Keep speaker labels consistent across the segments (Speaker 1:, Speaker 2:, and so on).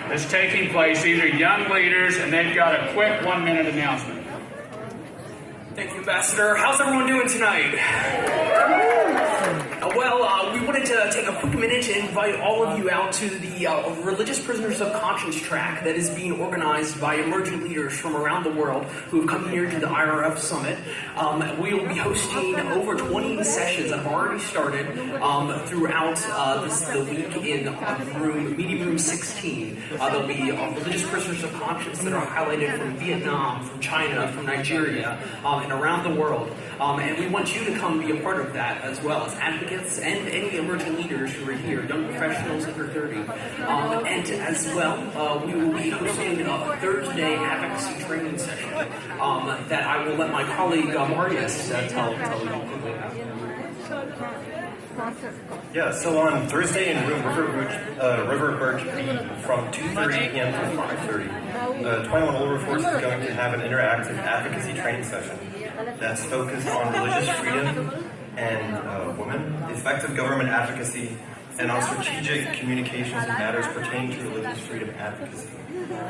Speaker 1: that's taking place. These are young leaders, and they've got a quick 1-minute announcement.
Speaker 2: Thank you, Ambassador. How's everyone doing tonight? We wanted to take a quick minute to invite all of you out to the Religious Prisoners of Conscience track that is being organized by emerging leaders from around the world who have come here to the IRF Summit. We will be hosting over 20 sessions that have already started throughout the week in meeting room 16. There'll be religious prisoners of conscience that are highlighted from Vietnam, from China, from Nigeria, and around the world. And we want you to come be a part of that as well as advocates and any emerging leaders who are here, young professionals under 30. And as well, we will be hosting a Thursday advocacy training session that I will let my colleague Marius tell you quickly about.
Speaker 3: Yeah, so on Thursday in room River Birch B from 2:30 p.m. to 5:30, the 21 Older Force is going to have an interactive advocacy training session that's focused on religious freedom and women, effective government advocacy, and on strategic communications and matters pertaining to religious freedom advocacy.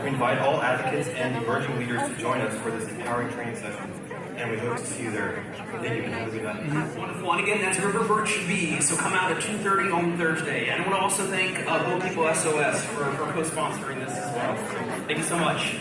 Speaker 3: We invite all advocates and emerging leaders to join us for this empowering training session, and we hope to see you there. Thank you, and have a good night.
Speaker 2: Wonderful. And again, that's River Birch B, so come out at 2:30 on Thursday. And I want to also thank Little People SOS for co-sponsoring this as well. Thank you so much.